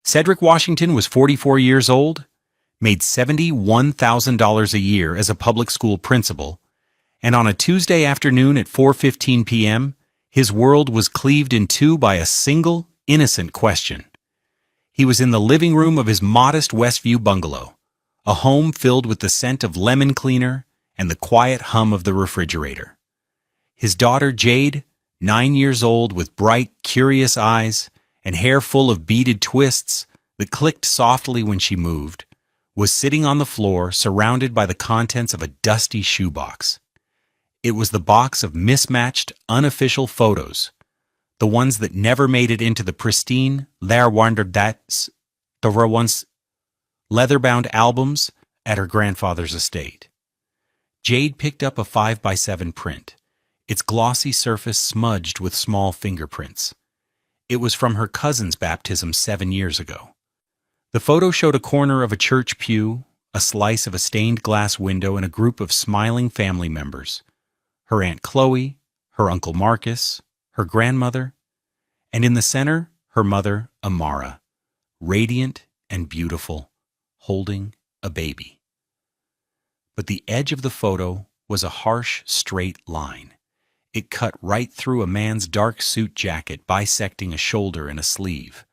Cedric Washington was 44 years old, made $71,000 a year as a public school principal, and on a Tuesday afternoon at 4:15 p.m., his world was cleaved in two by a single, innocent question. He was in the living room of his modest Westview bungalow, a home filled with the scent of lemon cleaner and the quiet hum of the refrigerator. His daughter Jade, 9 years old with bright, curious eyes and hair full of beaded twists that clicked softly when she moved, was sitting on the floor surrounded by the contents of a dusty shoebox. It was the box of mismatched, unofficial photos, the ones that never made it into the pristine, leather-bound albums at her grandfather's estate. Jade picked up a 5x7 print, its glossy surface smudged with small fingerprints. It was from her cousin's baptism 7 years ago. The photo showed a corner of a church pew, a slice of a stained glass window, and a group of smiling family members. Her Aunt Chloe, her Uncle Marcus, her grandmother, and in the center, her mother, Amara, radiant and beautiful, holding a baby. But the edge of the photo was a harsh, straight line. It cut right through a man's dark suit jacket, bisecting a shoulder and a sleeve.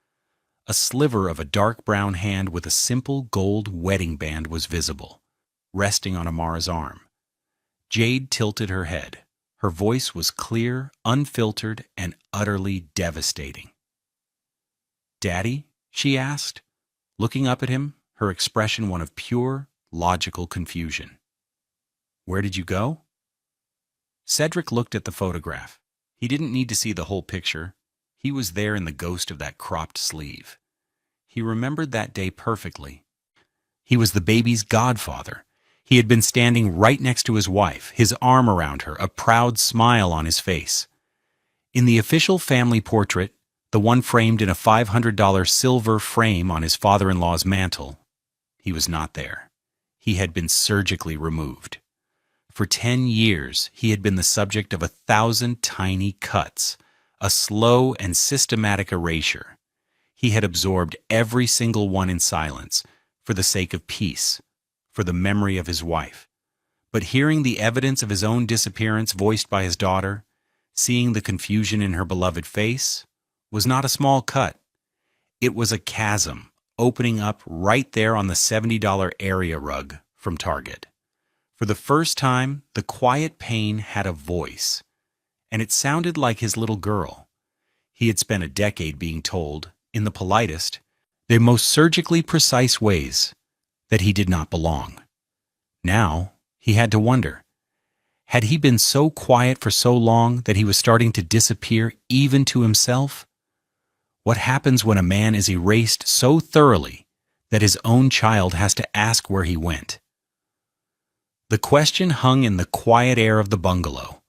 A sliver of a dark brown hand with a simple gold wedding band was visible, resting on Amara's arm. Jade tilted her head. Her voice was clear, unfiltered, and utterly devastating. "Daddy?" she asked, looking up at him, her expression one of pure, logical confusion. "Where did you go?" Cedric looked at the photograph. He didn't need to see the whole picture. He was there in the ghost of that cropped sleeve. He remembered that day perfectly. He was the baby's godfather. He had been standing right next to his wife, his arm around her, a proud smile on his face. In the official family portrait, the one framed in a $500 silver frame on his father-in-law's mantel, he was not there. He had been surgically removed. For 10 years, he had been the subject of 1,000 tiny cuts, a slow and systematic erasure. He had absorbed every single one in silence, for the sake of peace, for the memory of his wife. But hearing the evidence of his own disappearance voiced by his daughter, seeing the confusion in her beloved face, was not a small cut. It was a chasm opening up right there on the $70 area rug from Target. For the first time, the quiet pain had a voice, and it sounded like his little girl. He had spent a decade being told, in the politest, the most surgically precise ways, that he did not belong. Now, he had to wonder, had he been so quiet for so long that he was starting to disappear even to himself? What happens when a man is erased so thoroughly that his own child has to ask where he went? The question hung in the quiet air of the bungalow,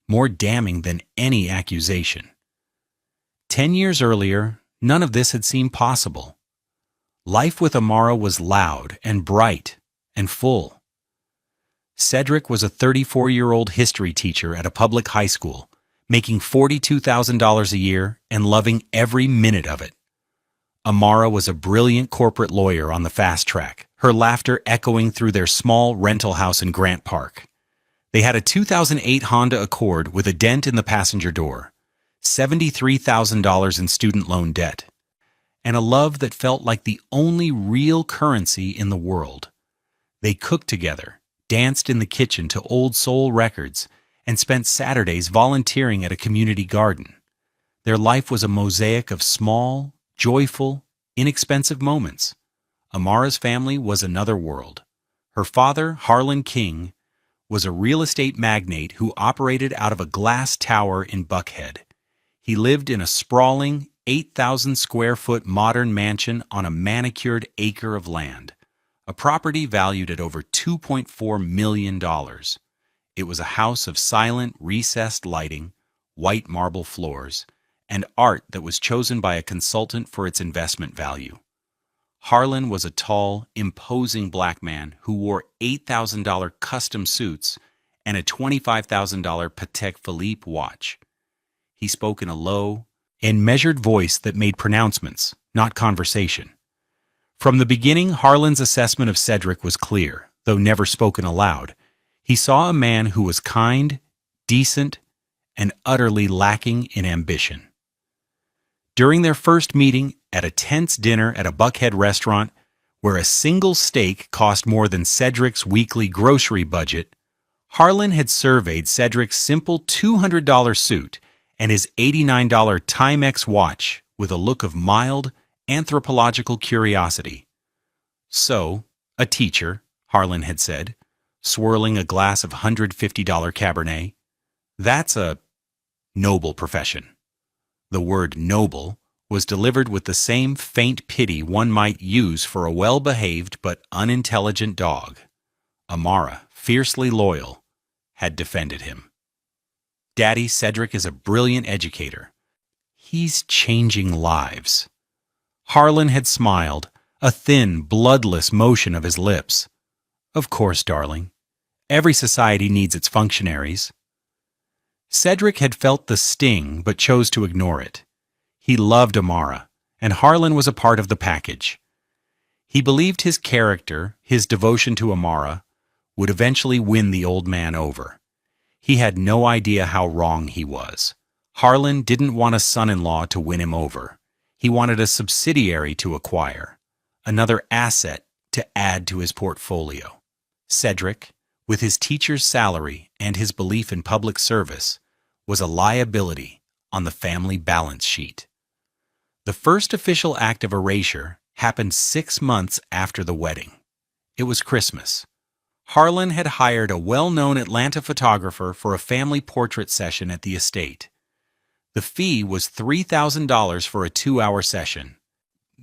more damning than any accusation. 10 years earlier, none of this had seemed possible. Life with Amara was loud and bright and full. Cedric was a 34-year-old history teacher at a public high school, making $42,000 a year and loving every minute of it. Amara was a brilliant corporate lawyer on the fast track, her laughter echoing through their small rental house in Grant Park. They had a 2008 Honda Accord with a dent in the passenger door, $73,000 in student loan debt, and a love that felt like the only real currency in the world. They cooked together, danced in the kitchen to old soul records, and spent Saturdays volunteering at a community garden. Their life was a mosaic of small, joyful, inexpensive moments. Amara's family was another world. Her father, Harlan King, was a real estate magnate who operated out of a glass tower in Buckhead. He lived in a sprawling, 8,000 square foot modern mansion on a manicured acre of land, a property valued at over $2.4 million. It was a house of silent, recessed lighting, white marble floors, and art that was chosen by a consultant for its investment value. Harlan was a tall, imposing black man who wore $8,000 custom suits and a $25,000 Patek Philippe watch. He spoke in a low and measured voice that made pronouncements, not conversation. From the beginning, Harlan's assessment of Cedric was clear, though never spoken aloud. He saw a man who was kind, decent, and utterly lacking in ambition. During their first meeting at a tense dinner at a Buckhead restaurant, where a single steak cost more than Cedric's weekly grocery budget, Harlan had surveyed Cedric's simple $200 suit and his $89 Timex watch with a look of mild, anthropological curiosity. "So, a teacher," Harlan had said, swirling a glass of $150 Cabernet. "That's a noble profession." The word noble was delivered with the same faint pity one might use for a well-behaved but unintelligent dog. Amara, fiercely loyal, had defended him. "Daddy, Cedric is a brilliant educator. He's changing lives." Harlan had smiled, a thin, bloodless motion of his lips. "Of course, darling. Every society needs its functionaries." Cedric had felt the sting but chose to ignore it. He loved Amara, and Harlan was a part of the package. He believed his character, his devotion to Amara, would eventually win the old man over. He had no idea how wrong he was. Harlan didn't want a son-in-law to win him over. He wanted a subsidiary to acquire, another asset to add to his portfolio. Cedric, with his teacher's salary and his belief in public service, was a liability on the family balance sheet. The first official act of erasure happened 6 months after the wedding. It was Christmas. Harlan had hired a well-known Atlanta photographer for a family portrait session at the estate. The fee was $3,000 for a 2-hour session.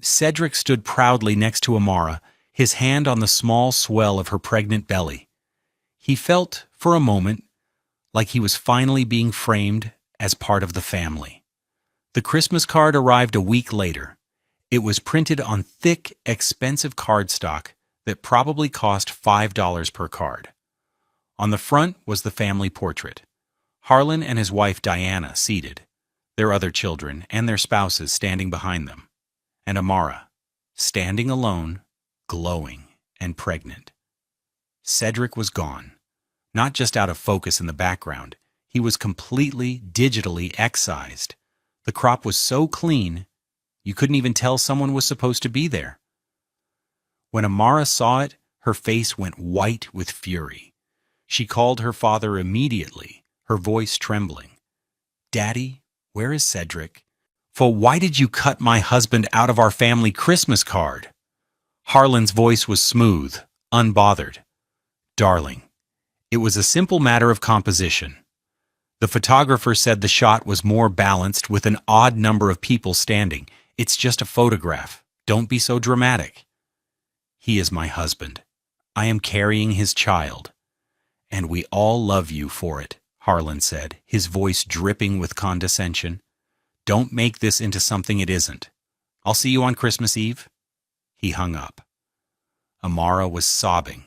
Cedric stood proudly next to Amara, his hand on the small swell of her pregnant belly. He felt, for a moment, like he was finally being framed as part of the family. The Christmas card arrived a week later. It was printed on thick, expensive cardstock that probably cost $5 per card. On the front was the family portrait. Harlan and his wife Diana seated, their other children and their spouses standing behind them, and Amara, standing alone, glowing and pregnant. Cedric was gone, not just out of focus in the background. He was completely digitally excised. The crop was so clean, you couldn't even tell someone was supposed to be there. When Amara saw it, her face went white with fury. She called her father immediately, her voice trembling. "Daddy, where is Cedric? For why did you cut my husband out of our family Christmas card?" Harlan's voice was smooth, unbothered. "Darling, it was a simple matter of composition. The photographer said the shot was more balanced with an odd number of people standing. It's just a photograph. Don't be so dramatic." "He is my husband. I am carrying his child. And we all love you for it," Harlan said, his voice dripping with condescension. "Don't make this into something it isn't. I'll see you on Christmas Eve." He hung up. Amara was sobbing,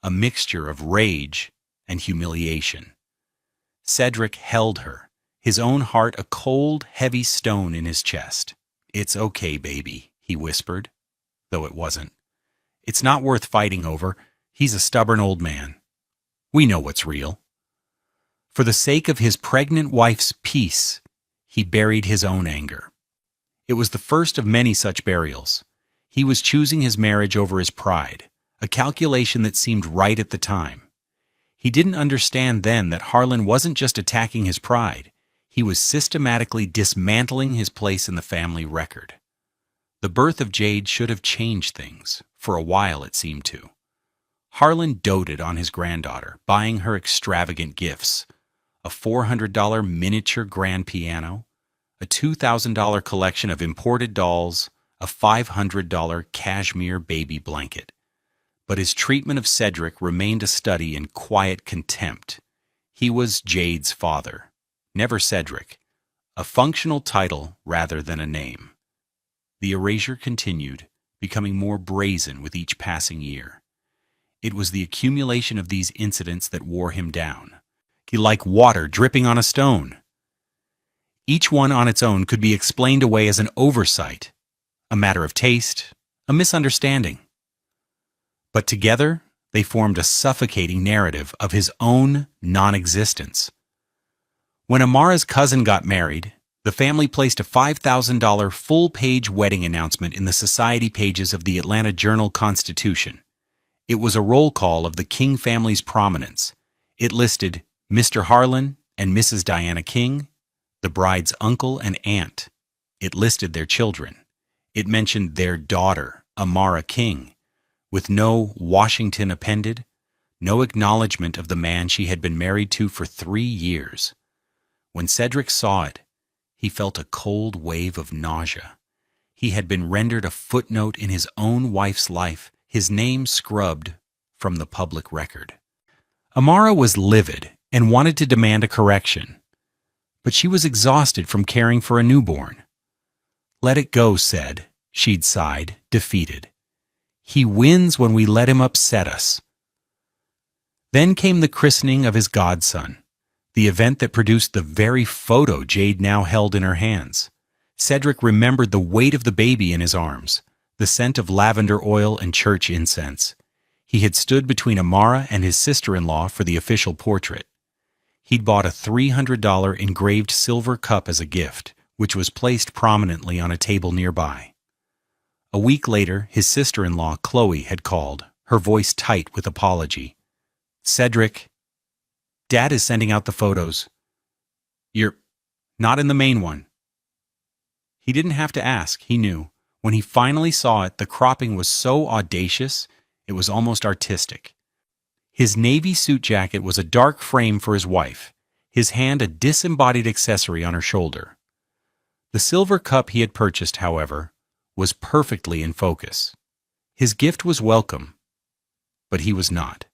a mixture of rage and humiliation. Cedric held her, his own heart a cold, heavy stone in his chest. "It's okay, baby," he whispered, though it wasn't. "It's not worth fighting over. He's a stubborn old man. We know what's real." For the sake of his pregnant wife's peace, he buried his own anger. It was the first of many such burials. He was choosing his marriage over his pride, a calculation that seemed right at the time. He didn't understand then that Harlan wasn't just attacking his pride. He was systematically dismantling his place in the family record. The birth of Jade should have changed things. For a while, it seemed to. Harlan doted on his granddaughter, buying her extravagant gifts: a $400 miniature grand piano, a $2,000 collection of imported dolls, a $500 cashmere baby blanket. But his treatment of Cedric remained a study in quiet contempt. He was Jade's father, never Cedric, a functional title rather than a name. The erasure continued, becoming more brazen with each passing year. It was the accumulation of these incidents that wore him down, like water dripping on a stone. Each one on its own could be explained away as an oversight, a matter of taste, a misunderstanding. But together, they formed a suffocating narrative of his own non-existence. When Amara's cousin got married, the family placed a $5,000 full-page wedding announcement in the society pages of the Atlanta Journal-Constitution. It was a roll call of the King family's prominence. It listed Mr. Harlan and Mrs. Diana King, the bride's uncle and aunt. It listed their children. It mentioned their daughter, Amara King, with no Washington appended, no acknowledgement of the man she had been married to for 3 years. When Cedric saw it, he felt a cold wave of nausea. He had been rendered a footnote in his own wife's life, his name scrubbed from the public record. Amara was livid and wanted to demand a correction, but she was exhausted from caring for a newborn. "Let it go," she'd sighed, defeated. "He wins when we let him upset us." Then came the christening of his godson, the event that produced the very photo Jade now held in her hands. Cedric remembered the weight of the baby in his arms, the scent of lavender oil and church incense. He had stood between Amara and his sister-in-law for the official portrait. He'd bought a $300 engraved silver cup as a gift, which was placed prominently on a table nearby. A week later, his sister-in-law, Chloe, had called, her voice tight with apology. "Cedric, Dad is sending out the photos. You're not in the main one." He didn't have to ask, he knew. When he finally saw it, the cropping was so audacious, it was almost artistic. His navy suit jacket was a dark frame for his wife, his hand a disembodied accessory on her shoulder. The silver cup he had purchased, however, was perfectly in focus. His gift was welcome, but he was not.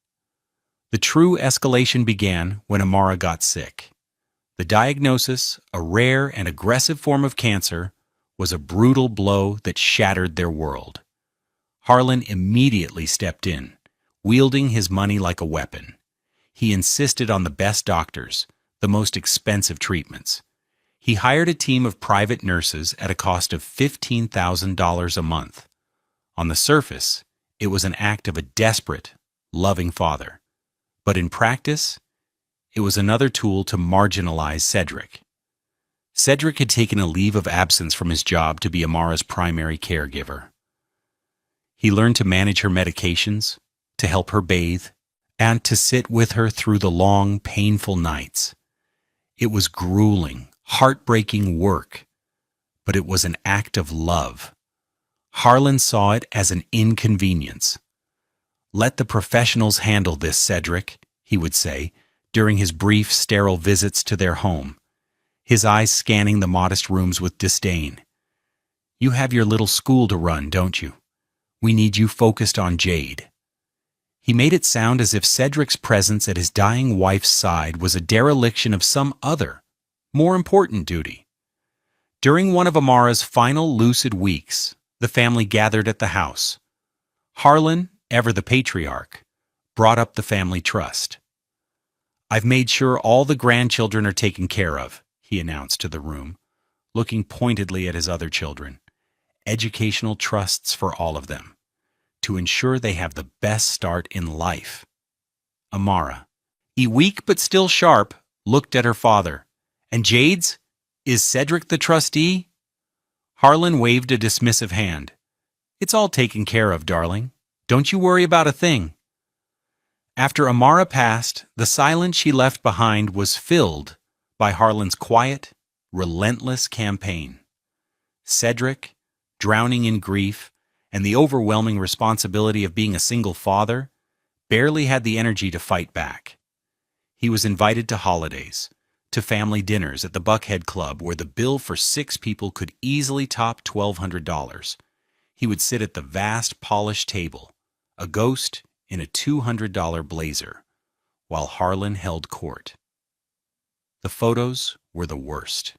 The true escalation began when Amara got sick. The diagnosis, a rare and aggressive form of cancer, was a brutal blow that shattered their world. Harlan immediately stepped in, wielding his money like a weapon. He insisted on the best doctors, the most expensive treatments. He hired a team of private nurses at a cost of $15,000 a month. On the surface, it was an act of a desperate, loving father. But in practice, it was another tool to marginalize Cedric. Cedric had taken a leave of absence from his job to be Amara's primary caregiver. He learned to manage her medications, to help her bathe, and to sit with her through the long, painful nights. It was grueling, heartbreaking work, but it was an act of love. Harlan saw it as an inconvenience. "Let the professionals handle this, Cedric," he would say, during his brief, sterile visits to their home, his eyes scanning the modest rooms with disdain. "You have your little school to run, don't you? We need you focused on Jade." He made it sound as if Cedric's presence at his dying wife's side was a dereliction of some other, more important duty. During one of Amara's final lucid weeks, the family gathered at the house. Harlan, ever the patriarch, brought up the family trust. "I've made sure all the grandchildren are taken care of," he announced to the room, looking pointedly at his other children. "Educational trusts for all of them, to ensure they have the best start in life." Amara, weak but still sharp, looked at her father. "And Jade's? Is Cedric the trustee?" Harlan waved a dismissive hand. "It's all taken care of, darling. Don't you worry about a thing." After Amara passed, the silence she left behind was filled by Harlan's quiet, relentless campaign. Cedric, drowning in grief and the overwhelming responsibility of being a single father, barely had the energy to fight back. He was invited to holidays, to family dinners at the Buckhead Club where the bill for 6 people could easily top $1,200. He would sit at the vast polished table, a ghost in a $200 blazer, while Harlan held court. The photos were the worst.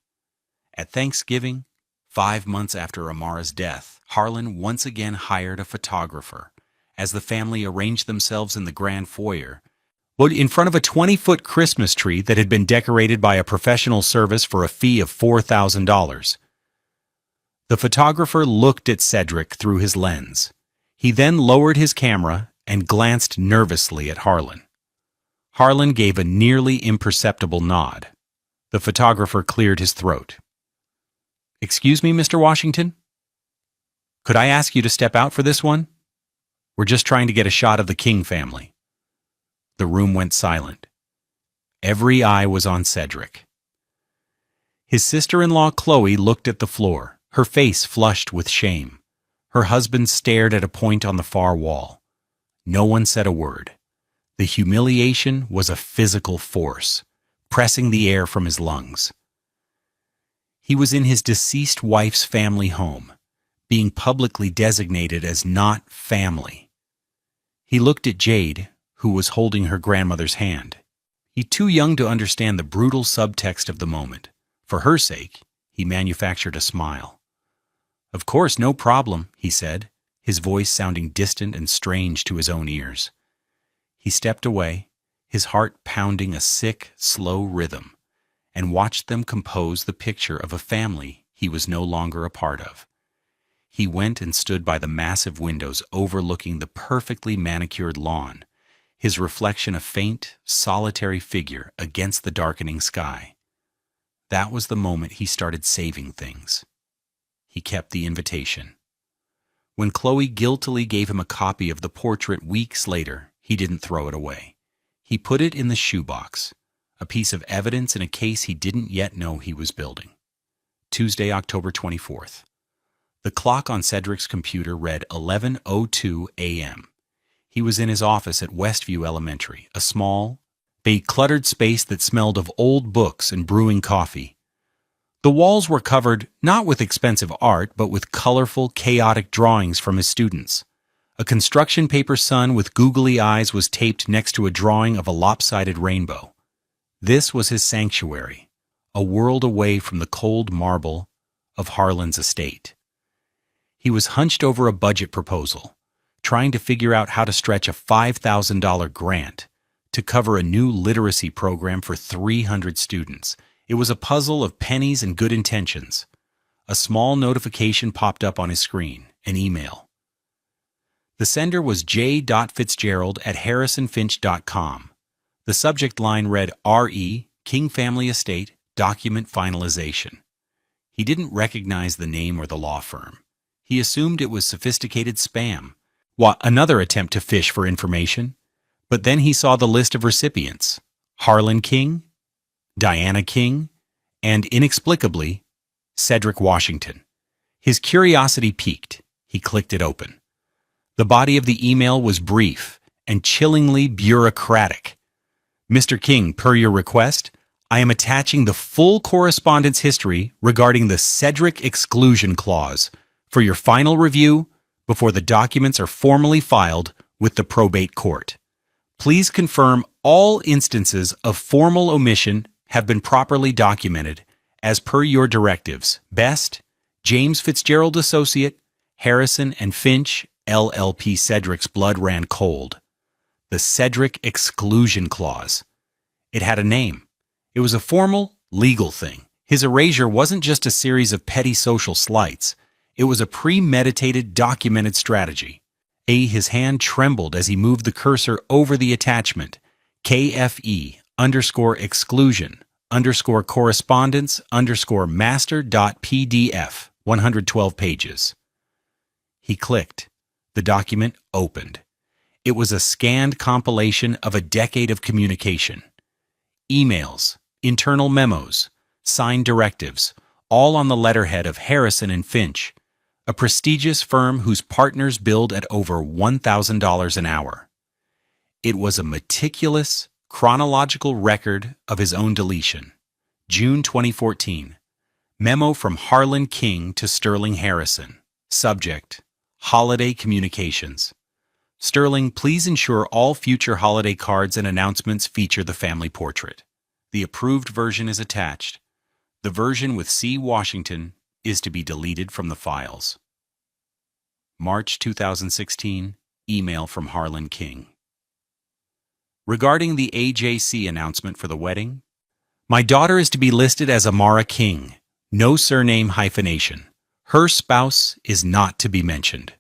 At Thanksgiving, 5 months after Amara's death, Harlan once again hired a photographer. As the family arranged themselves in the grand foyer, in front of a 20-foot Christmas tree that had been decorated by a professional service for a fee of $4,000. The photographer looked at Cedric through his lens. He then lowered his camera and glanced nervously at Harlan. Harlan gave a nearly imperceptible nod. The photographer cleared his throat. "Excuse me, Mr. Washington? Could I ask you to step out for this one? We're just trying to get a shot of the King family." The room went silent. Every eye was on Cedric. His sister-in-law Chloe looked at the floor, her face flushed with shame. Her husband stared at a point on the far wall. No one said a word. The humiliation was a physical force, pressing the air from his lungs. He was in his deceased wife's family home, being publicly designated as not family. He looked at Jade, who was holding her grandmother's hand. He too young to understand the brutal subtext of the moment. For her sake, he manufactured a smile. "Of course, no problem," he said, his voice sounding distant and strange to his own ears. He stepped away, his heart pounding a sick, slow rhythm, and watched them compose the picture of a family he was no longer a part of. He went and stood by the massive windows overlooking the perfectly manicured lawn, his reflection a faint, solitary figure against the darkening sky. That was the moment he started saving things. He kept the invitation. When Chloe guiltily gave him a copy of the portrait weeks later, he didn't throw it away. He put it in the shoebox, a piece of evidence in a case he didn't yet know he was building. Tuesday, October 24th. The clock on Cedric's computer read 11:02 a.m. He was in his office at Westview Elementary, a small, cluttered space that smelled of old books and brewing coffee. The walls were covered not with expensive art, but with colorful, chaotic drawings from his students. A construction paper sun with googly eyes was taped next to a drawing of a lopsided rainbow. This was his sanctuary, a world away from the cold marble of Harlan's estate. He was hunched over a budget proposal, trying to figure out how to stretch a $5,000 grant to cover a new literacy program for 300 students. It was a puzzle of pennies and good intentions. A small notification popped up on his screen, an email. The sender was j.fitzgerald@harrisonfinch.com. The subject line read R.E., King Family Estate, Document Finalization. He didn't recognize the name or the law firm. He assumed it was sophisticated spam, another attempt to fish for information. But then he saw the list of recipients: Harlan King, Diana King, and inexplicably, Cedric Washington. His curiosity piqued. He clicked it open. The body of the email was brief and chillingly bureaucratic. "Mr. King, per your request, I am attaching the full correspondence history regarding the Cedric exclusion clause for your final review before the documents are formally filed with the probate court. Please confirm all instances of formal omission have been properly documented as per your directives. Best, James Fitzgerald Associate, Harrison and Finch, LLP." Cedric's blood ran cold. The Cedric exclusion clause. It had a name. It was a formal, legal thing. His erasure wasn't just a series of petty social slights. It was a premeditated, documented strategy. His hand trembled as he moved the cursor over the attachment. KFE_correspondence_master.pdf, 112 pages. He clicked. The document opened. It was a scanned compilation of a decade of communication. Emails, internal memos, signed directives, all on the letterhead of Harrison and Finch, a prestigious firm whose partners billed at over $1,000 an hour. It was a meticulous, chronological record of his own deletion. June 2014. Memo from Harlan King to Sterling Harrison. Subject: Holiday Communications. Sterling, please ensure all future holiday cards and announcements feature the family portrait. The approved version is attached. The version with C. Washington is to be deleted from the files. March 2016, email from Harlan King. Regarding the AJC announcement for the wedding, my daughter is to be listed as Amara King, no surname hyphenation. Her spouse is not to be mentioned.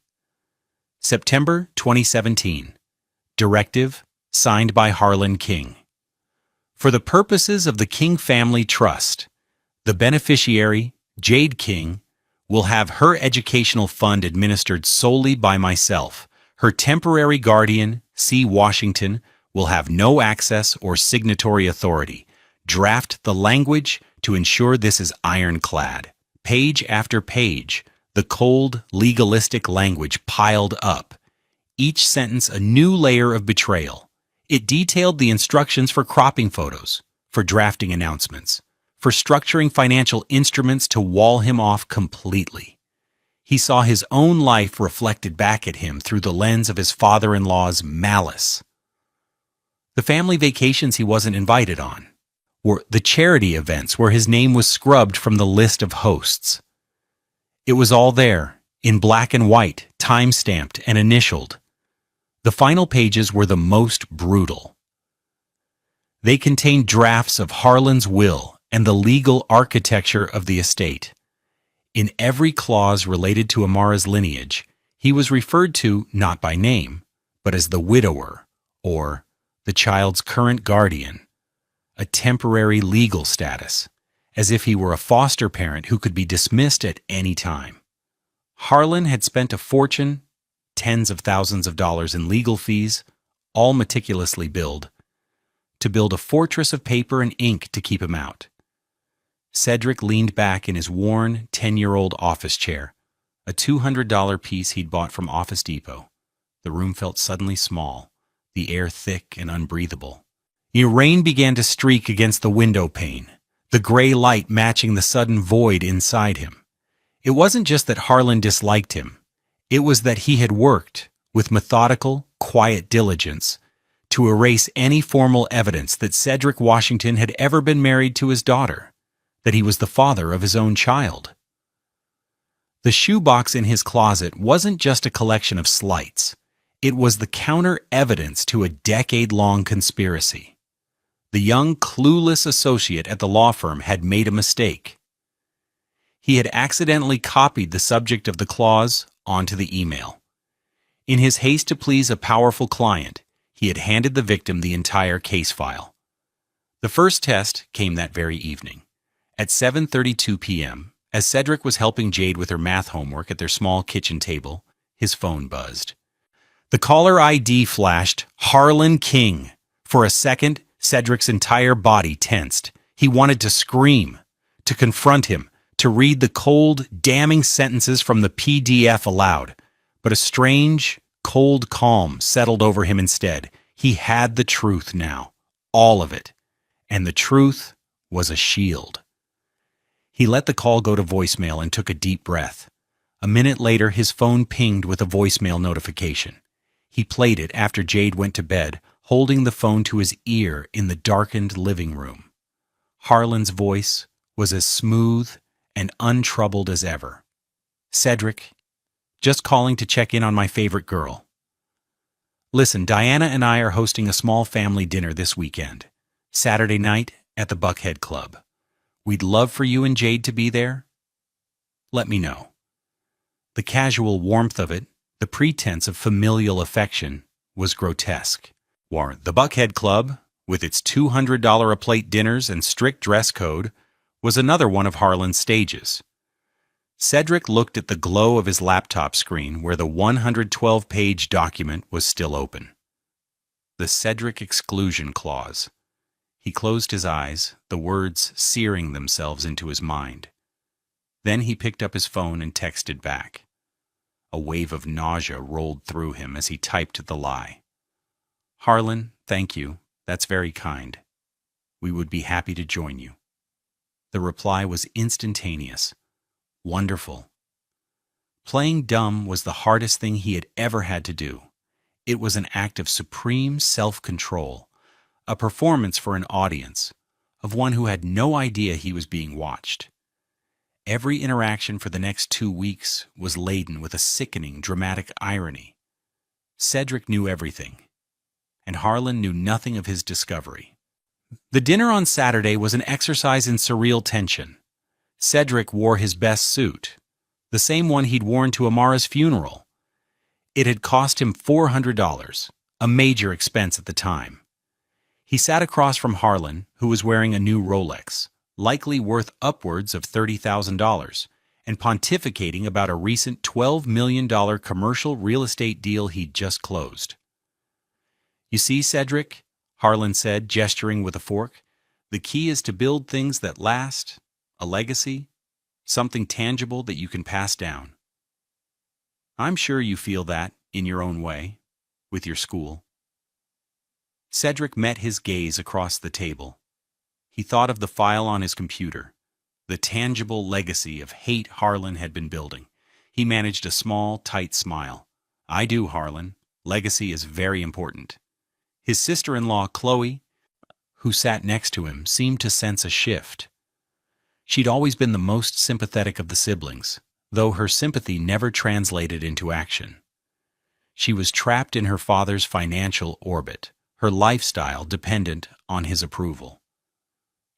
September 2017. Directive signed by Harlan King. For the purposes of the King Family Trust, the beneficiary, Jade King, will have her educational fund administered solely by myself. Her temporary guardian, C. Washington, will have no access or signatory authority. Draft the language to ensure this is ironclad. Page after page, the cold, legalistic language piled up. Each sentence a new layer of betrayal. It detailed the instructions for cropping photos, for drafting announcements, for structuring financial instruments to wall him off completely. He saw his own life reflected back at him through the lens of his father-in-law's malice. The family vacations he wasn't invited on, or the charity events where his name was scrubbed from the list of hosts. It was all there, in black and white, time-stamped and initialed. The final pages were the most brutal. They contained drafts of Harlan's will and the legal architecture of the estate. In every clause related to Amara's lineage, he was referred to not by name, but as the widower, or the child's current guardian, a temporary legal status, as if he were a foster parent who could be dismissed at any time. Harlan had spent a fortune, tens of thousands of dollars in legal fees, all meticulously billed, to build a fortress of paper and ink to keep him out. Cedric leaned back in his worn, 10-year-old office chair, a $200 piece he'd bought from Office Depot. The room felt suddenly small, the air thick and unbreathable. Rain began to streak against the window pane, the gray light matching the sudden void inside him. It wasn't just that Harlan disliked him. It was that he had worked, with methodical, quiet diligence, to erase any formal evidence that Cedric Washington had ever been married to his daughter, that he was the father of his own child. The shoebox in his closet wasn't just a collection of slights. It was the counter-evidence to a decade-long conspiracy. The young, clueless associate at the law firm had made a mistake. He had accidentally copied the subject of the clause onto the email. In his haste to please a powerful client, he had handed the victim the entire case file. The first test came that very evening. At 7:32 p.m., as Cedric was helping Jade with her math homework at their small kitchen table, his phone buzzed. The caller ID flashed, Harlan King. For a second, Cedric's entire body tensed. He wanted to scream, to confront him, to read the cold, damning sentences from the PDF aloud. But a strange, cold calm settled over him instead. He had the truth now, all of it. And the truth was a shield. He let the call go to voicemail and took a deep breath. A minute later, his phone pinged with a voicemail notification. He played it after Jade went to bed, holding the phone to his ear in the darkened living room. Harlan's voice was as smooth and untroubled as ever. Cedric, just calling to check in on my favorite girl. Listen, Diana and I are hosting a small family dinner this weekend, Saturday night at the Buckhead Club. We'd love for you and Jade to be there. Let me know. The casual warmth of it, the pretense of familial affection, was grotesque. The Buckhead Club, with its $200 a plate dinners and strict dress code, was another one of Harlan's stages. Cedric looked at the glow of his laptop screen where the 112-page document was still open. The Cedric exclusion clause. He closed his eyes, the words searing themselves into his mind. Then he picked up his phone and texted back. A wave of nausea rolled through him as he typed the lie. Harlan, thank you. That's very kind. We would be happy to join you. The reply was instantaneous. Wonderful. Playing dumb was the hardest thing he had ever had to do. It was an act of supreme self-control, a performance for an audience, of one who had no idea he was being watched. Every interaction for the next 2 weeks was laden with a sickening, dramatic irony. Cedric knew everything, and Harlan knew nothing of his discovery. The dinner on Saturday was an exercise in surreal tension. Cedric wore his best suit, the same one he'd worn to Amara's funeral. It had cost him $400, a major expense at the time. He sat across from Harlan, who was wearing a new Rolex, likely worth upwards of $30,000, and pontificating about a recent $12 million commercial real estate deal he'd just closed. "You see, Cedric," Harlan said, gesturing with a fork, "the key is to build things that last, a legacy, something tangible that you can pass down. I'm sure you feel that, in your own way, with your school." Cedric met his gaze across the table. He thought of the file on his computer, the tangible legacy of hate Harlan had been building. He managed a small, tight smile. "I do, Harlan. Legacy is very important." His sister-in-law, Chloe, who sat next to him, seemed to sense a shift. She'd always been the most sympathetic of the siblings, though her sympathy never translated into action. She was trapped in her father's financial orbit, her lifestyle dependent on his approval.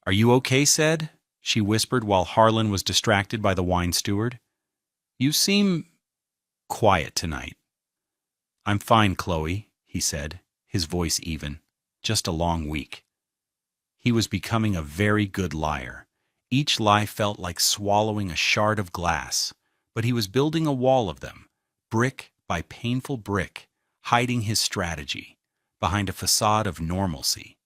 "Are you okay, Ced?" she whispered while Harlan was distracted by the wine steward. "You seem quiet tonight." "I'm fine, Chloe," he said, his voice even. "Just a long week." He was becoming a very good liar. Each lie felt like swallowing a shard of glass, but he was building a wall of them, brick by painful brick, hiding his strategy behind a facade of normalcy.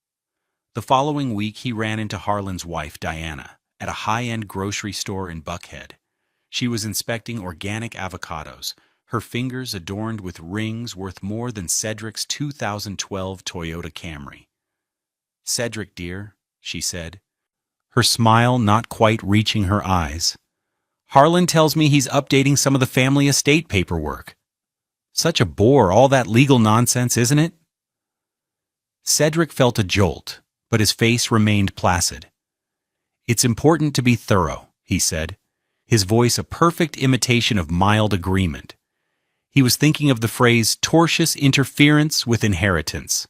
The following week he ran into Harlan's wife, Diana, at a high-end grocery store in Buckhead. She was inspecting organic avocados, her fingers adorned with rings worth more than Cedric's 2012 Toyota Camry. "Cedric, dear," she said, her smile not quite reaching her eyes. "Harlan tells me he's updating some of the family estate paperwork. Such a bore, all that legal nonsense, isn't it?" Cedric felt a jolt, but his face remained placid. "It's important to be thorough," he said, his voice a perfect imitation of mild agreement. He was thinking of the phrase tortious interference with inheritance,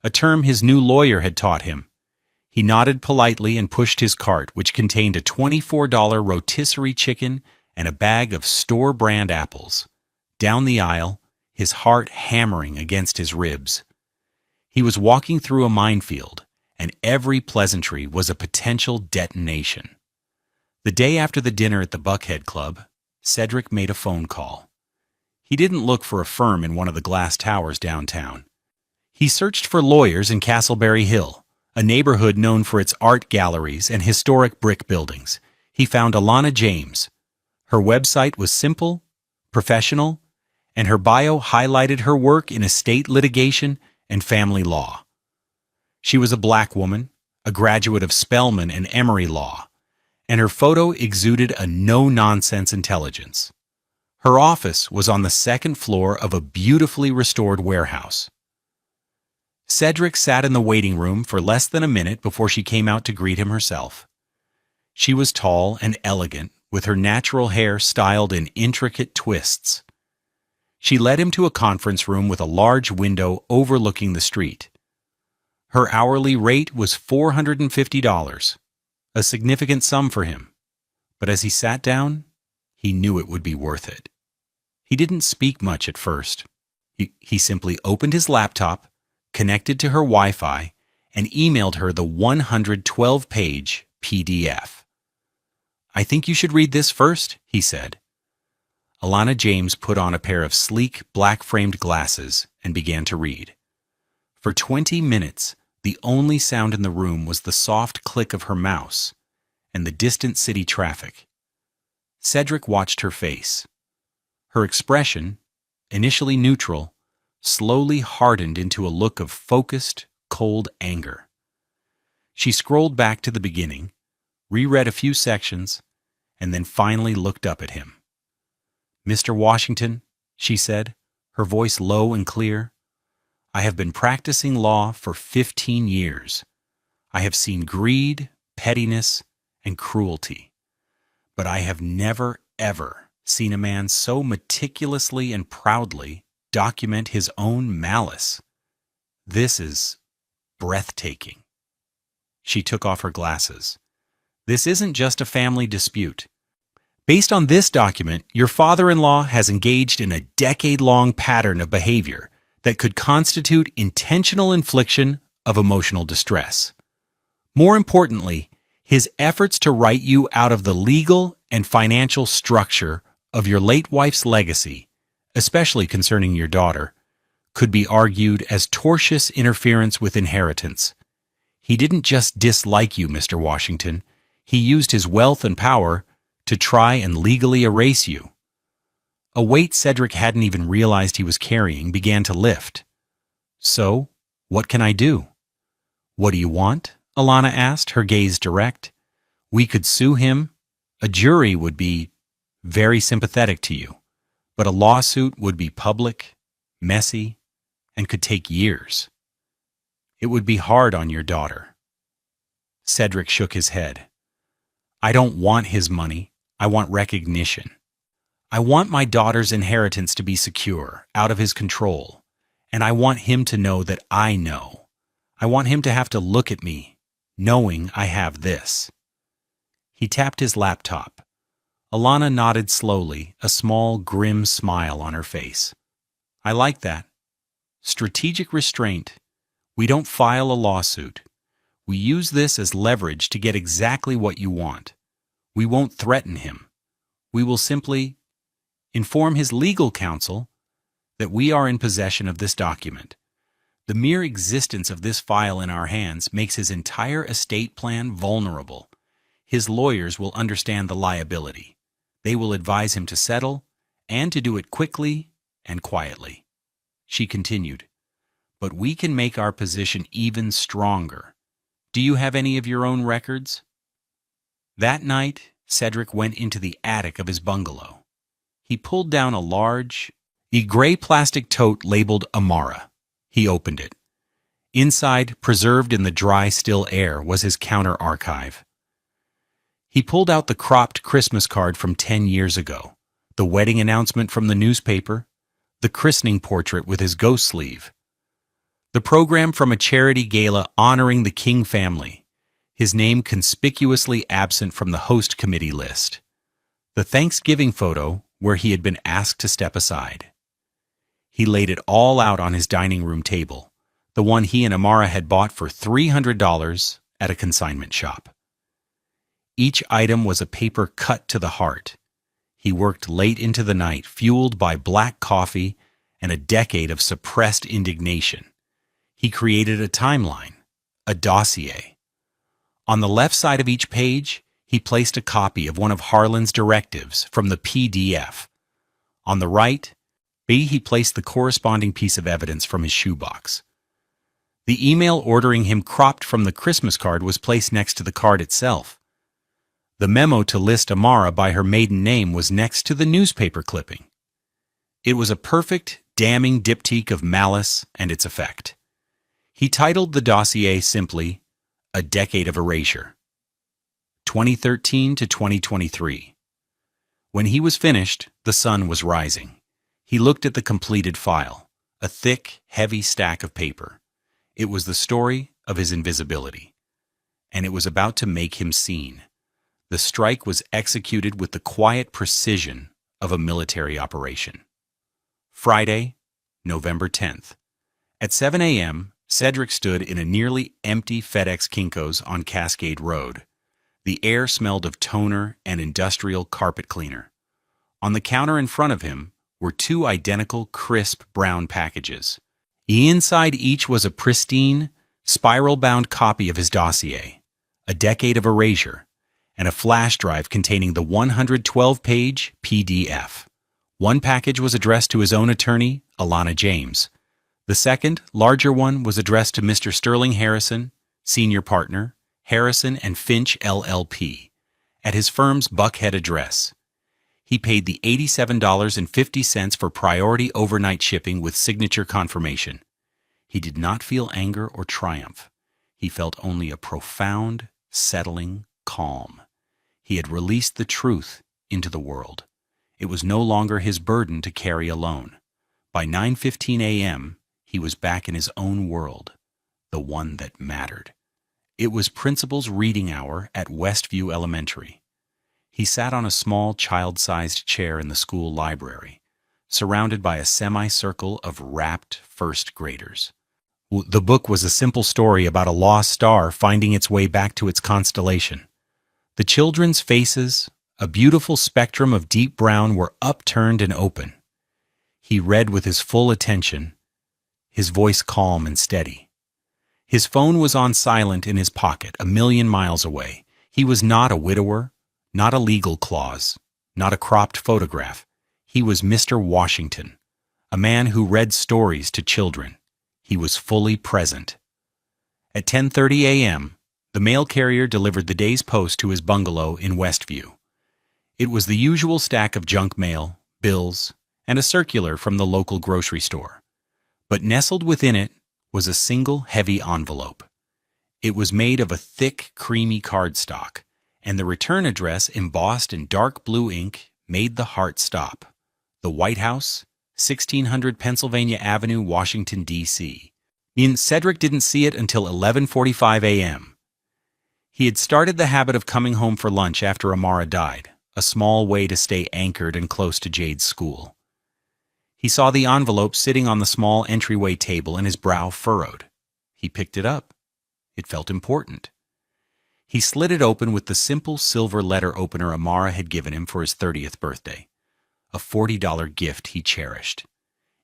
a term his new lawyer had taught him. He nodded politely and pushed his cart, which contained a $24 rotisserie chicken and a bag of store-brand apples, down the aisle, his heart hammering against his ribs. He was walking through a minefield, and every pleasantry was a potential detonation. The day after the dinner at the Buckhead Club, Cedric made a phone call. He didn't look for a firm in one of the glass towers downtown. He searched for lawyers in Castleberry Hill, a neighborhood known for its art galleries and historic brick buildings. He found Alana James. Her website was simple, professional, and her bio highlighted her work in estate litigation and family law. She was a black woman, a graduate of Spelman and Emory Law, and her photo exuded a no-nonsense intelligence. Her office was on the second floor of a beautifully restored warehouse. Cedric sat in the waiting room for less than a minute before she came out to greet him herself. She was tall and elegant, with her natural hair styled in intricate twists. She led him to a conference room with a large window overlooking the street. Her hourly rate was $450, a significant sum for him, but as he sat down, he knew it would be worth it. He didn't speak much at first. He simply opened his laptop, connected to her Wi-Fi, and emailed her the 112-page PDF. "I think you should read this first," he said. Alana James put on a pair of sleek, black-framed glasses and began to read. For 20 minutes, the only sound in the room was the soft click of her mouse and the distant city traffic. Cedric watched her face. Her expression, initially neutral, slowly hardened into a look of focused, cold anger. She scrolled back to the beginning, reread a few sections, and then finally looked up at him. "Mr. Washington," she said, her voice low and clear, "I have been practicing law for 15 years. I have seen greed, pettiness, and cruelty. But I have never, ever seen a man so meticulously and proudly document his own malice. This is breathtaking." She took off her glasses. "This isn't just a family dispute. Based on this document, your father-in-law has engaged in a decade-long pattern of behavior that could constitute intentional infliction of emotional distress. More importantly, his efforts to write you out of the legal and financial structure of your late wife's legacy, especially concerning your daughter, could be argued as tortious interference with inheritance. He didn't just dislike you, Mr. Washington. He used his wealth and power to try and legally erase you. A weight Cedric hadn't even realized he was carrying began to lift. So, what can I do? What do you want? Alana asked, her gaze direct. We could sue him. A jury would be very sympathetic to you, but a lawsuit would be public, messy, and could take years. It would be hard on your daughter. Cedric shook his head. I don't want his money. I want recognition. I want my daughter's inheritance to be secure, out of his control, and I want him to know that I know. I want him to have to look at me, knowing I have this. He tapped his laptop. Alana nodded slowly, a small, grim smile on her face. I like that. Strategic restraint. We don't file a lawsuit. We use this as leverage to get exactly what you want. We won't threaten him. We will simply inform his legal counsel that we are in possession of this document. The mere existence of this file in our hands makes his entire estate plan vulnerable. His lawyers will understand the liability. They will advise him to settle and to do it quickly and quietly. She continued, but we can make our position even stronger. Do you have any of your own records? That night, Cedric went into the attic of his bungalow. He pulled down a large, gray plastic tote labeled Amara. He opened it. Inside, preserved in the dry, still air, was his counter archive. He pulled out the cropped Christmas card from 10 years ago, the wedding announcement from the newspaper, the christening portrait with his ghost sleeve, the program from a charity gala honoring the King family, his name conspicuously absent from the host committee list, the Thanksgiving photo where he had been asked to step aside. He laid it all out on his dining room table, the one he and Amara had bought for $300 at a consignment shop. Each item was a paper cut to the heart. He worked late into the night, fueled by black coffee and a decade of suppressed indignation. He created a timeline, a dossier. On the left side of each page, he placed a copy of one of Harlan's directives from the PDF. On the right, he placed the corresponding piece of evidence from his shoebox. The email ordering him cropped from the Christmas card was placed next to the card itself. The memo to list Amara by her maiden name was next to the newspaper clipping. It was a perfect, damning diptyque of malice and its effect. He titled the dossier simply, A Decade of Erasure. 2013 to 2023. When he was finished, the sun was rising. He looked at the completed file, a thick, heavy stack of paper. It was the story of his invisibility, and it was about to make him seen. The strike was executed with the quiet precision of a military operation. Friday, November 10th. At 7 a.m., Cedric stood in a nearly empty FedEx Kinko's on Cascade Road. The air smelled of toner and industrial carpet cleaner. On the counter in front of him were two identical, crisp brown packages. Inside each was a pristine, spiral-bound copy of his dossier, A Decade of Erasure, and a flash drive containing the 112-page PDF. One package was addressed to his own attorney, Alana James. The second, larger one, was addressed to Mr. Sterling Harrison, senior partner, Harrison and Finch LLP, at his firm's Buckhead address. He paid the $87.50 for priority overnight shipping with signature confirmation. He did not feel anger or triumph. He felt only a profound, settling calm. He had released the truth into the world. It was no longer his burden to carry alone. By 9:15 a.m., he was back in his own world, the one that mattered. It was Principal's reading hour at Westview Elementary. He sat on a small, child-sized chair in the school library, surrounded by a semicircle of rapt first graders. The book was a simple story about a lost star finding its way back to its constellation. The children's faces, a beautiful spectrum of deep brown, were upturned and open. He read with his full attention, his voice calm and steady. His phone was on silent in his pocket, a million miles away. He was not a widower, not a legal clause, not a cropped photograph. He was Mr. Washington, a man who read stories to children. He was fully present. At 10:30 a.m., the mail carrier delivered the day's post to his bungalow in Westview. It was the usual stack of junk mail, bills, and a circular from the local grocery store. But nestled within it was a single heavy envelope. It was made of a thick, creamy cardstock, and the return address embossed in dark blue ink made the heart stop. The White House, 1600 Pennsylvania Avenue, Washington, D.C. Cedric didn't see it until 11:45 a.m. He had started the habit of coming home for lunch after Amara died, a small way to stay anchored and close to Jade's school. He saw the envelope sitting on the small entryway table and his brow furrowed. He picked it up. It felt important. He slid it open with the simple silver letter opener Amara had given him for his 30th birthday, a $40 gift he cherished.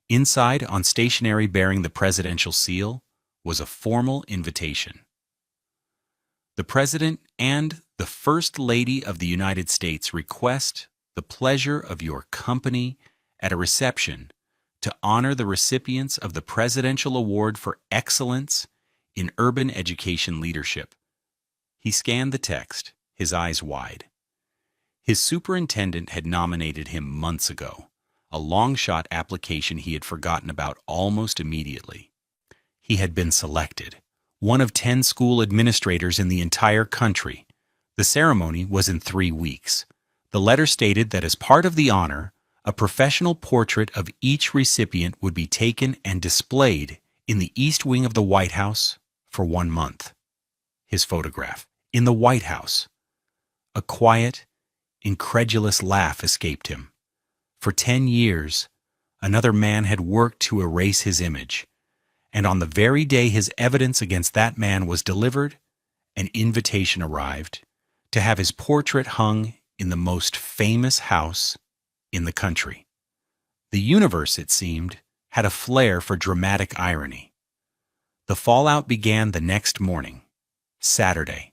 Inside, on stationery bearing the presidential seal, was a formal invitation. The President and the First Lady of the United States request the pleasure of your company at a reception to honor the recipients of the Presidential Award for Excellence in Urban Education Leadership. He scanned the text, his eyes wide. His superintendent had nominated him months ago, a long-shot application he had forgotten about almost immediately. He had been selected, one of 10 school administrators in the entire country. The ceremony was in 3 weeks. The letter stated that as part of the honor, a professional portrait of each recipient would be taken and displayed in the East Wing of the White House for 1 month. His photograph, in the White House. A quiet, incredulous laugh escaped him. For 10 years, another man had worked to erase his image, and on the very day his evidence against that man was delivered, an invitation arrived to have his portrait hung in the most famous house in the country. The universe, it seemed, had a flair for dramatic irony. The fallout began the next morning, Saturday.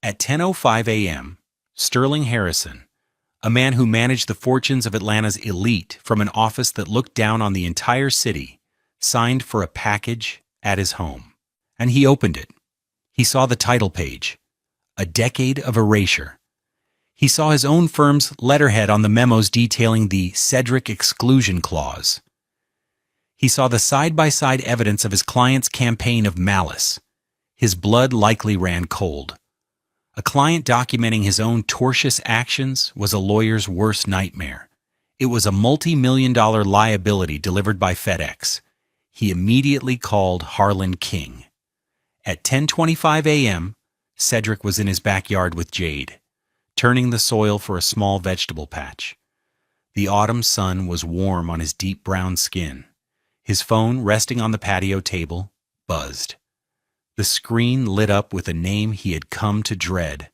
At 10:05 a.m., Sterling Harrison, a man who managed the fortunes of Atlanta's elite from an office that looked down on the entire city, signed for a package at his home. And he opened it. He saw the title page, A Decade of Erasure. He saw his own firm's letterhead on the memos detailing the Cedric exclusion clause. He saw the side-by-side evidence of his client's campaign of malice. His blood likely ran cold. A client documenting his own tortious actions was a lawyer's worst nightmare. It was a multi-million-dollar liability delivered by FedEx. He immediately called Harlan King. At 10:25 a.m., Cedric was in his backyard with Jade, turning the soil for a small vegetable patch. The autumn sun was warm on his deep brown skin. His phone, resting on the patio table, buzzed. The screen lit up with a name he had come to dread,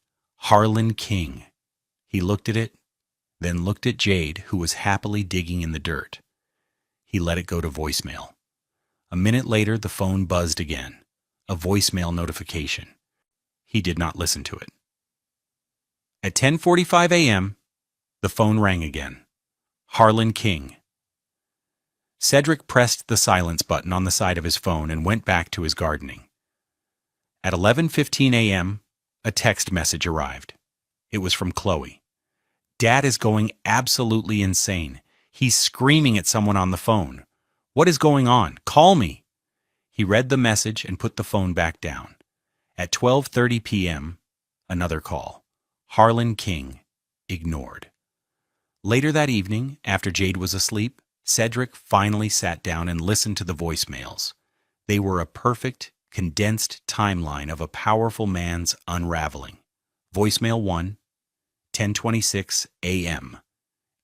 Harlan King. He looked at it, then looked at Jade, who was happily digging in the dirt. He let it go to voicemail. A minute later, the phone buzzed again, a voicemail notification. He did not listen to it. At 10:45 a.m., the phone rang again. Harlan King. Cedric pressed the silence button on the side of his phone and went back to his gardening. At 11:15 a.m., a text message arrived. It was from Chloe. Dad is going absolutely insane. He's screaming at someone on the phone. What is going on? Call me. He read the message and put the phone back down. At 12:30 p.m., another call. Harlan King, ignored. Later that evening, after Jade was asleep, Cedric finally sat down and listened to the voicemails. They were a perfect, condensed timeline of a powerful man's unraveling. Voicemail 1, 10:26 a.m.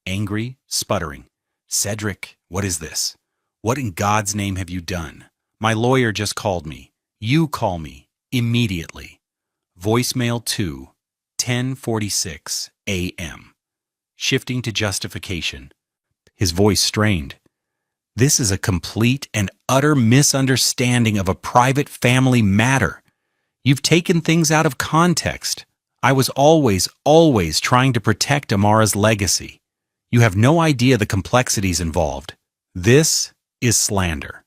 Angry, sputtering. Cedric, what is this? What in God's name have you done? My lawyer just called me. You call me. Immediately. Voicemail 2, 10:46 a.m. Shifting to justification. His voice strained. This is a complete and utter misunderstanding of a private family matter. You've taken things out of context. I was always trying to protect Amara's legacy. You have no idea the complexities involved. This is slander.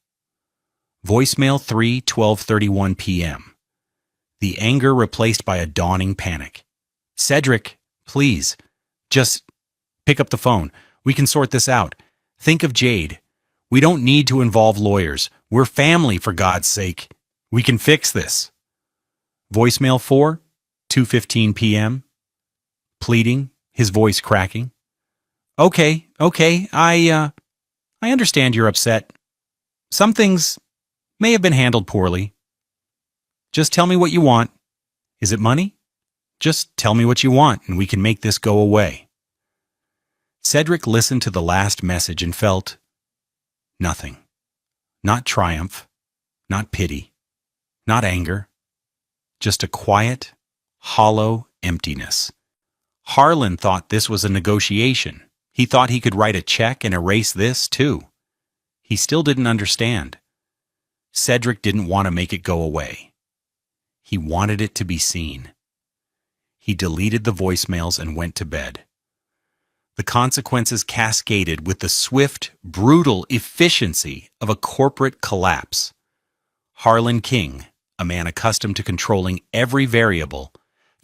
Voicemail 3, 12:31 p.m. The anger replaced by a dawning panic. Cedric, please, just pick up the phone. We can sort this out. Think of Jade. We don't need to involve lawyers. We're family, for God's sake. We can fix this. Voicemail 4, 2:15 p.m. Pleading, his voice cracking. Okay, I understand you're upset. Some things may have been handled poorly. Just tell me what you want. Is it money? Just tell me what you want and we can make this go away. Cedric listened to the last message and felt nothing. Not triumph, not pity, not anger. Just a quiet, hollow emptiness. Harlan thought this was a negotiation. He thought he could write a check and erase this, too. He still didn't understand. Cedric didn't want to make it go away. He wanted it to be seen. He deleted the voicemails and went to bed. The consequences cascaded with the swift, brutal efficiency of a corporate collapse. Harlan King, a man accustomed to controlling every variable,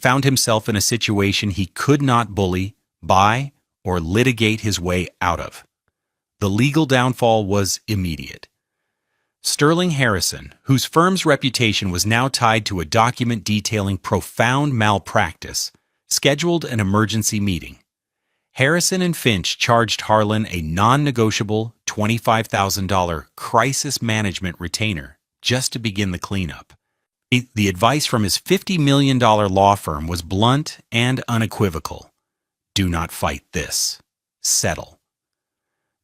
found himself in a situation he could not bully, buy, or litigate his way out of. The legal downfall was immediate. Sterling Harrison, whose firm's reputation was now tied to a document detailing profound malpractice, scheduled an emergency meeting. Harrison and Finch charged Harlan a non-negotiable $25,000 crisis management retainer just to begin the cleanup. The advice from his $50 million law firm was blunt and unequivocal. Do not fight this. Settle.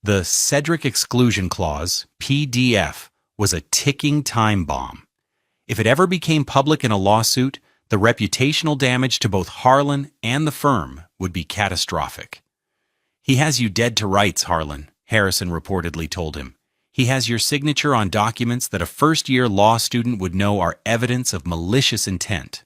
The Cedric Exclusion Clause, PDF, was a ticking time bomb. If it ever became public in a lawsuit, the reputational damage to both Harlan and the firm would be catastrophic. He has you dead to rights, Harlan, Harrison reportedly told him. He has your signature on documents that a first-year law student would know are evidence of malicious intent.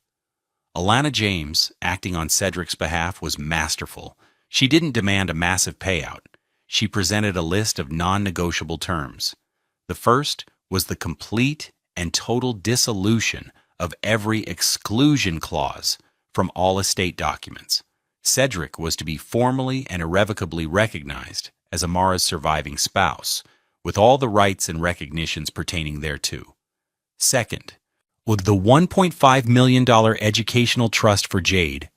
Alana James, acting on Cedric's behalf, was masterful. She didn't demand a massive payout. She presented a list of non-negotiable terms. The first was the complete and total dissolution of every exclusion clause from all estate documents. Cedric was to be formally and irrevocably recognized as Amara's surviving spouse, with all the rights and recognitions pertaining thereto. Second, with the $1.5 million educational trust for Jade,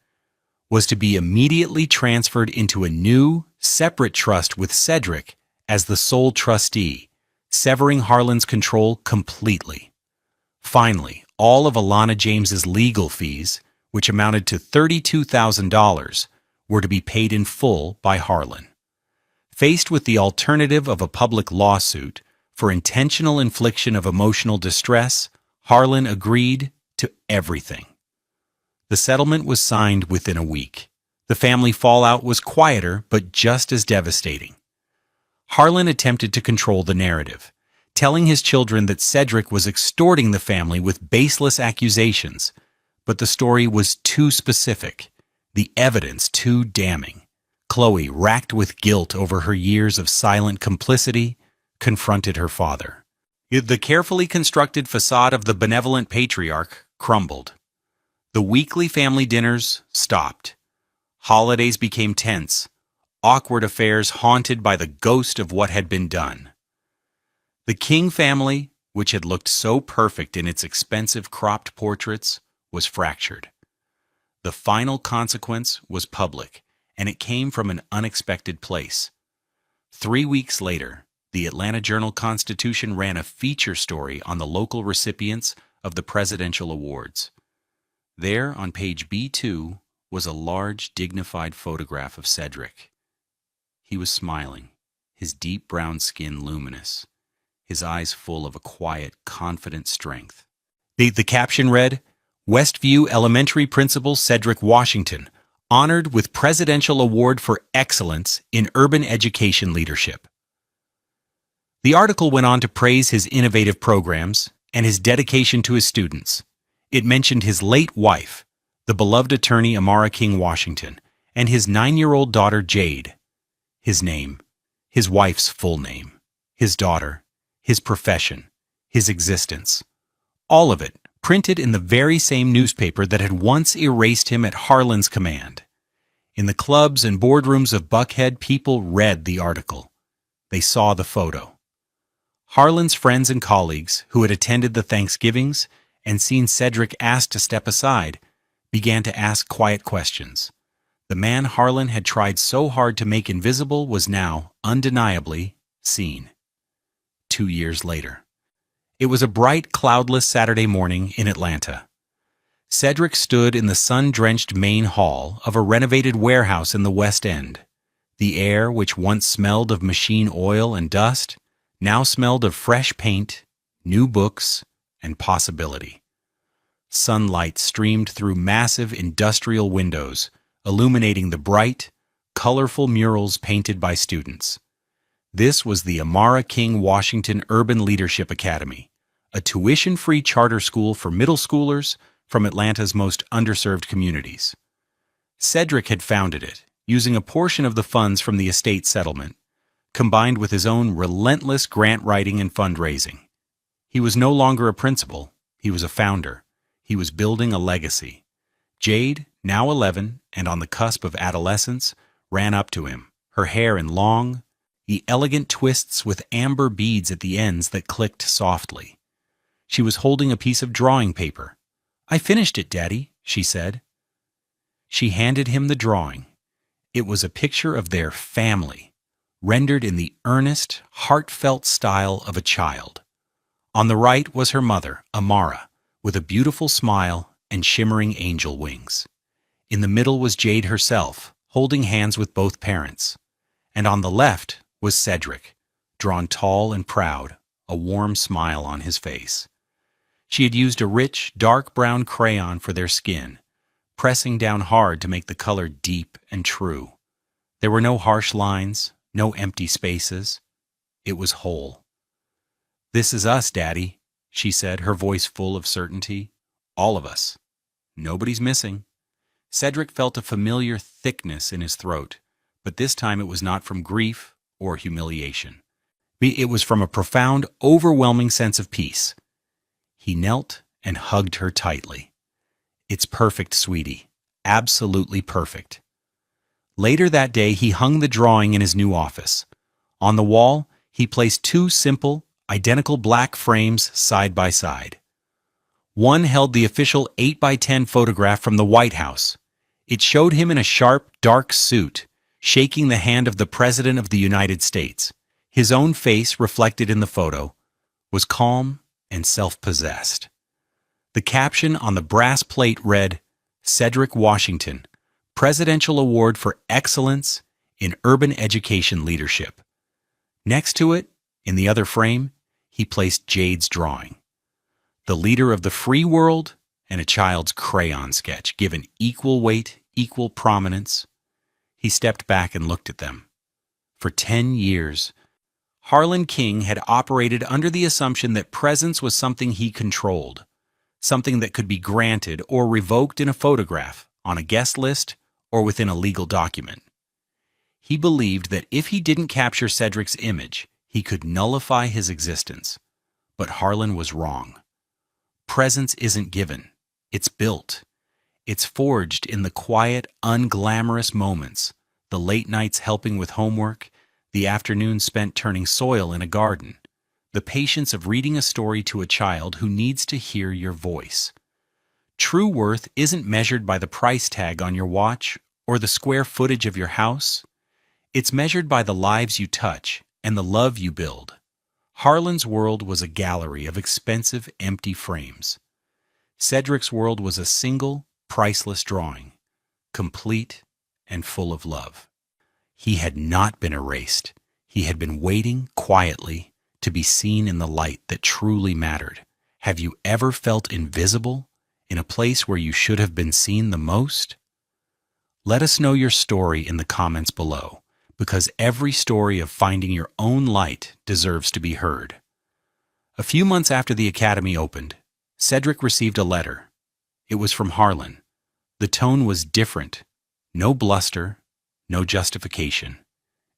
was to be immediately transferred into a new, separate trust with Cedric as the sole trustee, severing Harlan's control completely. Finally, all of Alana James's legal fees, which amounted to $32,000, were to be paid in full by Harlan. Faced with the alternative of a public lawsuit for intentional infliction of emotional distress, Harlan agreed to everything. The settlement was signed within a week. The family fallout was quieter, but just as devastating. Harlan attempted to control the narrative, telling his children that Cedric was extorting the family with baseless accusations, but the story was too specific, the evidence too damning. Chloe, racked with guilt over her years of silent complicity, confronted her father. The carefully constructed facade of the benevolent patriarch crumbled. The weekly family dinners stopped. Holidays became tense, awkward affairs haunted by the ghost of what had been done. The King family, which had looked so perfect in its expensive cropped portraits, was fractured. The final consequence was public, and it came from an unexpected place. 3 weeks later, the Atlanta Journal-Constitution ran a feature story on the local recipients of the presidential awards. There, on page B2, was a large, dignified photograph of Cedric. He was smiling, his deep brown skin luminous, his eyes full of a quiet, confident strength. The caption read, "Westview Elementary Principal Cedric Washington, honored with Presidential Award for Excellence in Urban Education Leadership." The article went on to praise his innovative programs and his dedication to his students. It mentioned his late wife, the beloved attorney Amara King Washington, and his 9-year-old daughter Jade. His name, his wife's full name, his daughter, his profession, his existence. All of it printed in the very same newspaper that had once erased him at Harlan's command. In the clubs and boardrooms of Buckhead, people read the article. They saw the photo. Harlan's friends and colleagues, who had attended the Thanksgivings and seen Cedric asked to step aside, began to ask quiet questions. The man Harlan had tried so hard to make invisible was now, undeniably, seen. 2 years later. It was a bright, cloudless Saturday morning in Atlanta. Cedric stood in the sun-drenched main hall of a renovated warehouse in the West End. The air, which once smelled of machine oil and dust, now smelled of fresh paint, new books, and possibility. Sunlight streamed through massive industrial windows, illuminating the bright, colorful murals painted by students. This was the Amara King Washington Urban Leadership Academy, a tuition-free charter school for middle schoolers from Atlanta's most underserved communities. Cedric had founded it, using a portion of the funds from the estate settlement, combined with his own relentless grant writing and fundraising. He was no longer a principal, he was a founder. He was building a legacy. Jade, now 11 and on the cusp of adolescence, ran up to him, her hair in long, elegant twists with amber beads at the ends that clicked softly. She was holding a piece of drawing paper. "I finished it, Daddy," she said. She handed him the drawing. It was a picture of their family, rendered in the earnest, heartfelt style of a child. On the right was her mother, Amara, with a beautiful smile and shimmering angel wings. In the middle was Jade herself, holding hands with both parents. And on the left was Cedric, drawn tall and proud, a warm smile on his face. She had used a rich, dark brown crayon for their skin, pressing down hard to make the color deep and true. There were no harsh lines, no empty spaces. It was whole. "This is us, Daddy," she said, her voice full of certainty. "All of us. Nobody's missing." Cedric felt a familiar thickness in his throat, but this time it was not from grief or humiliation. It was from a profound, overwhelming sense of peace. He knelt and hugged her tightly. "It's perfect, sweetie. Absolutely perfect." Later that day, he hung the drawing in his new office. On the wall, he placed 2 simple, identical black frames side by side. One held the official 8x10 photograph from the White House. It showed him in a sharp, dark suit, shaking the hand of the President of the United States. His own face, reflected in the photo, was calm and self-possessed. The caption on the brass plate read, "Cedric Washington, Presidential Award for Excellence in Urban Education Leadership." Next to it, in the other frame, he placed Jade's drawing. The leader of the free world and a child's crayon sketch, given equal weight, equal prominence. He stepped back and looked at them. For 10 years, Harlan King had operated under the assumption that presence was something he controlled, something that could be granted or revoked in a photograph, on a guest list, or within a legal document. He believed that if he didn't capture Cedric's image, he could nullify his existence. But Harlan was wrong. Presence isn't given. It's built. It's forged in the quiet, unglamorous moments, the late nights helping with homework, the afternoons spent turning soil in a garden, the patience of reading a story to a child who needs to hear your voice. True worth isn't measured by the price tag on your watch or the square footage of your house. It's measured by the lives you touch and the love you build. Harlan's world was a gallery of expensive, empty frames. Cedric's world was a single, priceless drawing, complete and full of love. He had not been erased. He had been waiting quietly to be seen in the light that truly mattered. Have you ever felt invisible in a place where you should have been seen the most? Let us know your story in the comments below, because every story of finding your own light deserves to be heard. A few months after the academy opened, Cedric received a letter. It was from Harlan. The tone was different. No bluster, no justification.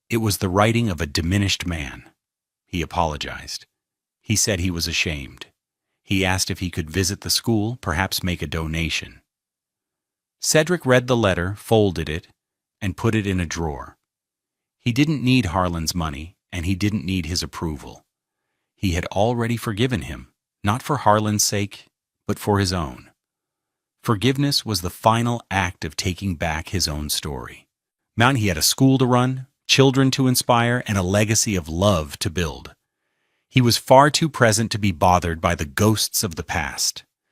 It was the writing of a diminished man. He apologized. He said he was ashamed. He asked if he could visit the school, perhaps make a donation. Cedric read the letter, folded it, and put it in a drawer. He didn't need Harlan's money, and he didn't need his approval. He had already forgiven him, not for Harlan's sake, but for his own. Forgiveness was the final act of taking back his own story. Now he had a school to run, children to inspire, and a legacy of love to build. He was far too present to be bothered by the ghosts of the past.